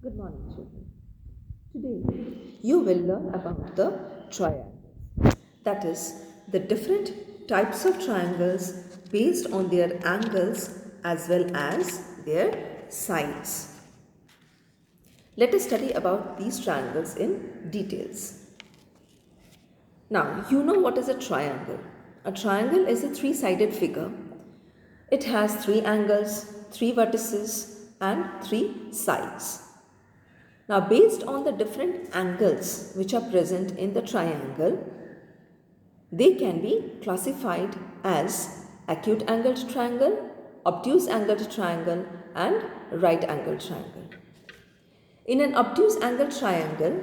Good morning, children. Today you will learn about the triangles. That is, the different types of triangles based on their angles as well as their sides. Let us study about these triangles in details. Now, you know what is a triangle. A triangle is a three-sided figure. It has three angles, three vertices and three sides. Now, based on the different angles which are present in the triangle, they can be classified as acute angled triangle, obtuse angled triangle and right angled triangle. In an obtuse angled triangle,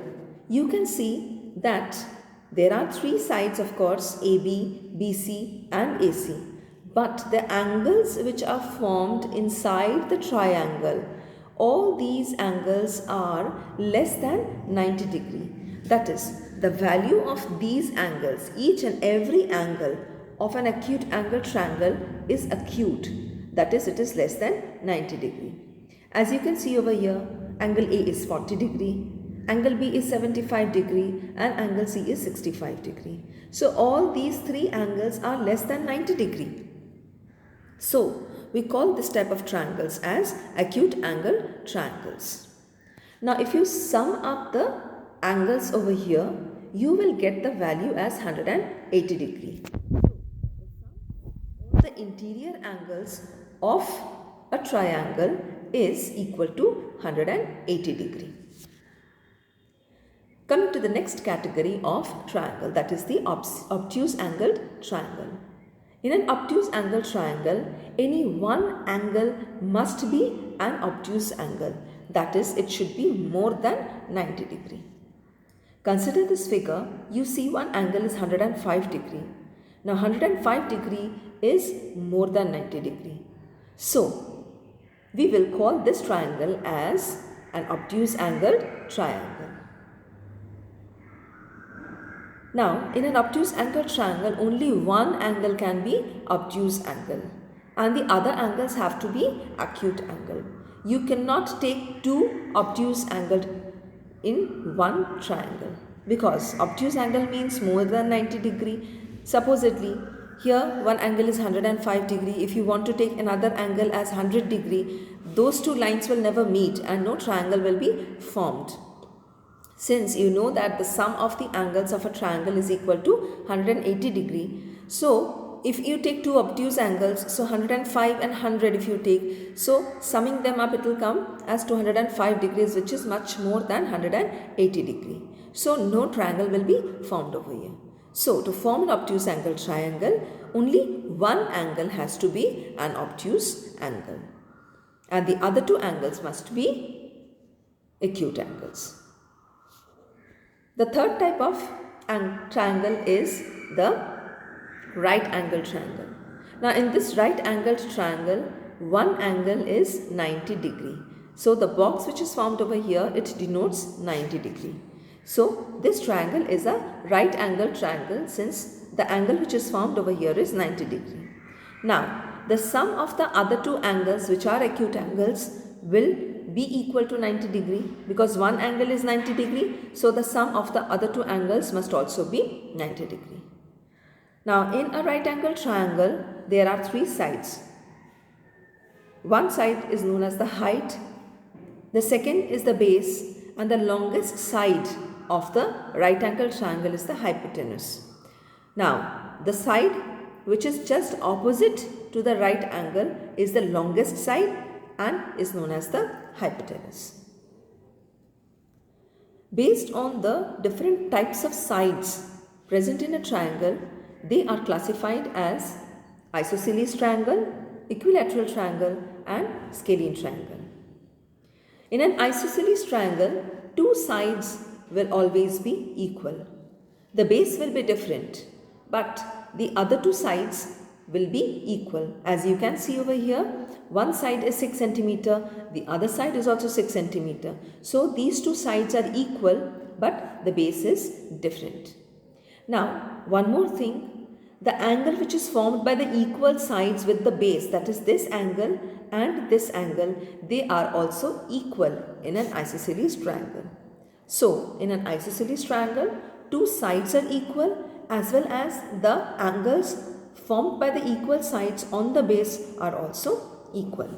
you can see that there are three sides, of course, AB, BC and AC. But the angles which are formed inside the triangle, all these angles are less than 90 degree. That is, the value of these angles, each and every angle of an acute angle triangle is acute. That is, it is less than 90 degree. As you can see over here, angle A is 40 degree, angle B is 75 degree and angle C is 65 degree. So all these three angles are less than 90 degree. So we call this type of triangles as acute angle triangles. Now if you sum up the angles over here, you will get the value as 180 degree. The interior angles of a triangle is equal to 180 degree. Coming to the next category of triangle, that is the obtuse angled triangle. In an obtuse angled triangle, any one angle must be an obtuse angle. That is, it should be more than 90 degree. Consider this figure. You see one angle is 105 degree. Now 105 degree is more than 90 degree. So we will call this triangle as an obtuse angled triangle. Now, in an obtuse angled triangle, only one angle can be obtuse angle and the other angles have to be acute angle. You cannot take two obtuse angled in one triangle because obtuse angle means more than 90 degree. Supposedly, here one angle is 105 degree. If you want to take another angle as 100 degree, those two lines will never meet and no triangle will be formed. Since you know that the sum of the angles of a triangle is equal to 180 degree. So, if you take two obtuse angles, so 105 and 100 if you take, so summing them up it will come as 205 degrees, which is much more than 180 degree. So, no triangle will be formed over here. So, to form an obtuse angle triangle, only one angle has to be an obtuse angle and the other two angles must be acute angles. The third type of triangle is the right angle triangle. Now in this right angled triangle, one angle is 90 degree. So the box which is formed over here, it denotes 90 degree. So this triangle is a right angled triangle since the angle which is formed over here is 90 degree. Now the sum of the other two angles which are acute angles will be equal to 90 degree because one angle is 90 degree. So the sum of the other two angles must also be 90 degree. Now in a right angle triangle, there are three sides. One side is known as the height, the second is the base and the longest side of the right angle triangle is the hypotenuse. Now the side which is just opposite to the right angle is the longest side and is known as the hypotenuse. Based on the different types of sides present in a triangle, they are classified as isosceles triangle, equilateral triangle and scalene triangle. In an isosceles triangle, two sides will always be equal. The base will be different, but the other two sides will be equal. As you can see over here, one side is 6 centimeter, the other side is also 6 centimeter. So these two sides are equal, but the base is different. Now, one more thing, the angle which is formed by the equal sides with the base, that is this angle and this angle, they are also equal in an isosceles triangle. So, in an isosceles triangle, two sides are equal as well as the angles formed by the equal sides on the base are also equal.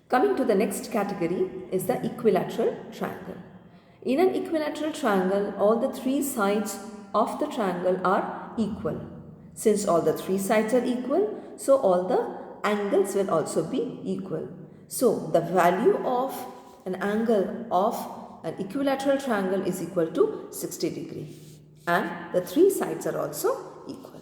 Coming to the next category is the equilateral triangle. In an equilateral triangle, all the three sides of the triangle are equal. Since all the three sides are equal, so all the angles will also be equal. So, the value of an angle of an equilateral triangle is equal to 60 degree, and the three sides are also equal.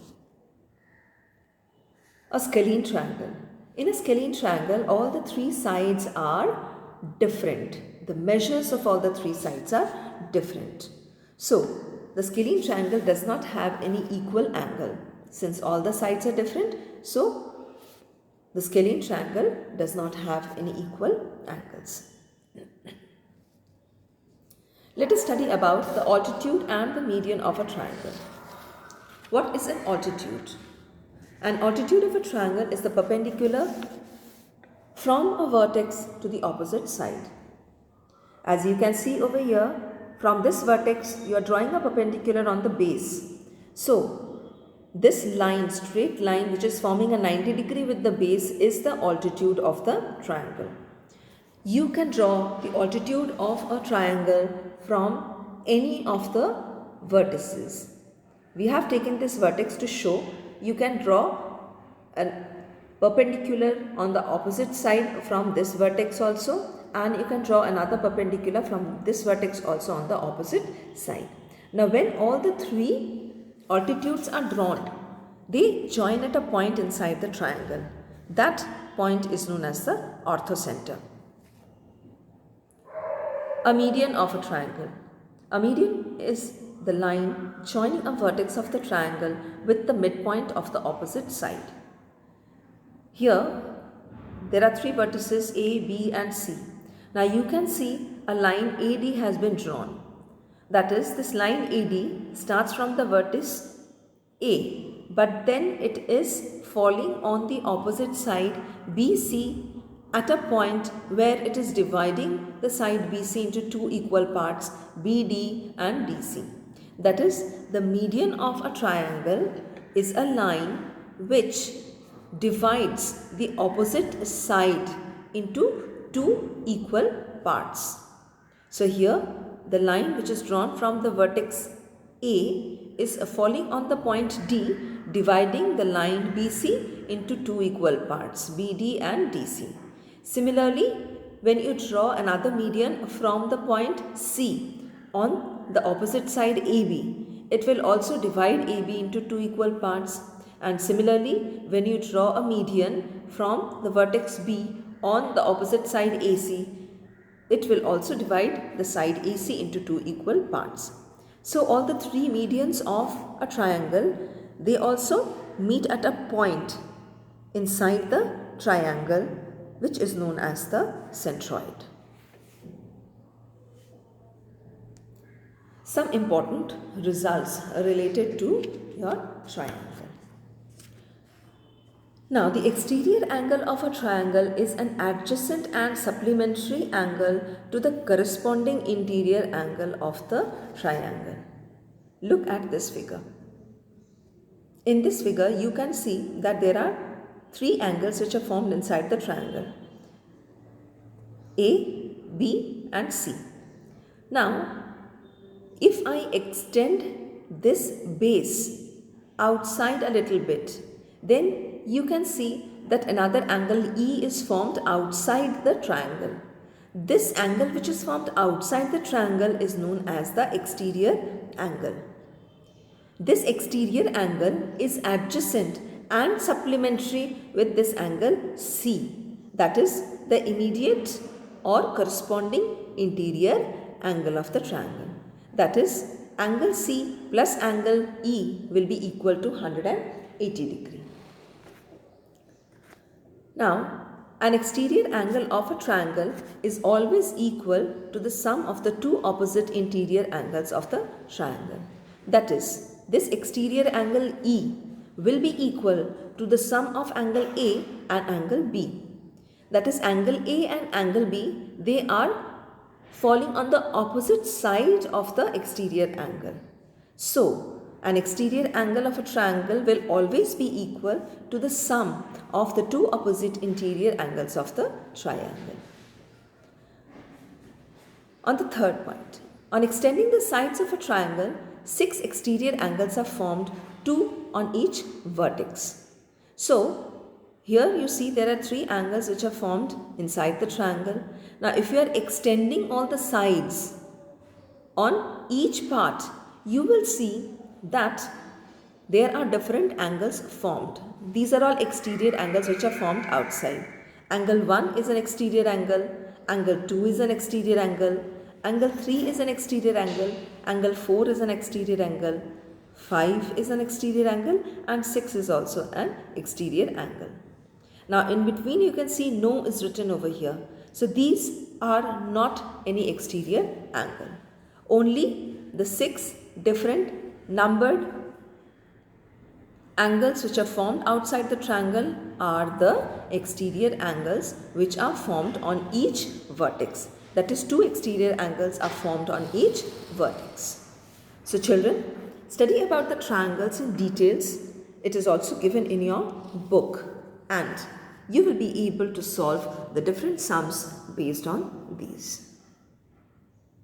A scalene triangle. In a scalene triangle, all the three sides are different. The measures of all the three sides are different. So, the scalene triangle does not have any equal angle. Since all the sides are different, so the scalene triangle does not have any equal angles. Let us study about the altitude and the median of a triangle. What is an altitude? An altitude of a triangle is the perpendicular from a vertex to the opposite side. As you can see over here, from this vertex you are drawing a perpendicular on the base. So, this line, straight line which is forming a 90 degree with the base is the altitude of the triangle. You can draw the altitude of a triangle from any of the vertices. We have taken this vertex to show you can draw a perpendicular on the opposite side from this vertex also, and you can draw another perpendicular from this vertex also on the opposite side. Now, when all the three altitudes are drawn, they join at a point inside the triangle. That point is known as the orthocenter. A median of a triangle. A median is the line joining a vertex of the triangle with the midpoint of the opposite side. Here, there are three vertices A, B and C. Now you can see a line AD has been drawn. That is, this line AD starts from the vertex A, but then it is falling on the opposite side BC at a point where it is dividing the side BC into two equal parts, BD and DC. That is, the median of a triangle is a line which divides the opposite side into two equal parts. So here the line which is drawn from the vertex A is falling on the point D, dividing the line BC into two equal parts, BD and DC. Similarly, when you draw another median from the point C on the opposite side AB, it will also divide AB into two equal parts. And similarly, when you draw a median from the vertex B on the opposite side AC, it will also divide the side AC into two equal parts. So all the three medians of a triangle, they also meet at a point inside the triangle, which is known as the centroid. Some important results related to your triangle. Now, the exterior angle of a triangle is an adjacent and supplementary angle to the corresponding interior angle of the triangle. Look at this figure. In this figure, you can see that there are three angles which are formed inside the triangle: A, B and C. Now, if I extend this base outside a little bit, then you can see that another angle E is formed outside the triangle. This angle which is formed outside the triangle is known as the exterior angle. This exterior angle is adjacent and supplementary with this angle C, that is the immediate or corresponding interior angle of the triangle. That is, angle C plus angle E will be equal to 180 degree. Now, an exterior angle of a triangle is always equal to the sum of the two opposite interior angles of the triangle. That is, this exterior angle E will be equal to the sum of angle A and angle B. That is, angle A and angle B, they are falling on the opposite side of the exterior angle. So, an exterior angle of a triangle will always be equal to the sum of the two opposite interior angles of the triangle. On the third point, on extending the sides of a triangle, 6 exterior angles are formed, 2 on each vertex. So, here you see there are 3 angles which are formed inside the triangle. Now, if you are extending all the sides on each part, you will see that there are different angles formed. These are all exterior angles which are formed outside. Angle 1 is an exterior angle, angle 2 is an exterior angle, angle 3 is an exterior angle, angle 4 is an exterior angle, 5 is an exterior angle, and 6 is also an exterior angle. Now in between you can see no is written over here. So these are not any exterior angle. Only the 6 different numbered angles which are formed outside the triangle are the exterior angles which are formed on each vertex. That is, 2 exterior angles are formed on each vertex. So children, study about the triangles in details. It is also given in your book, and you will be able to solve the different sums based on these.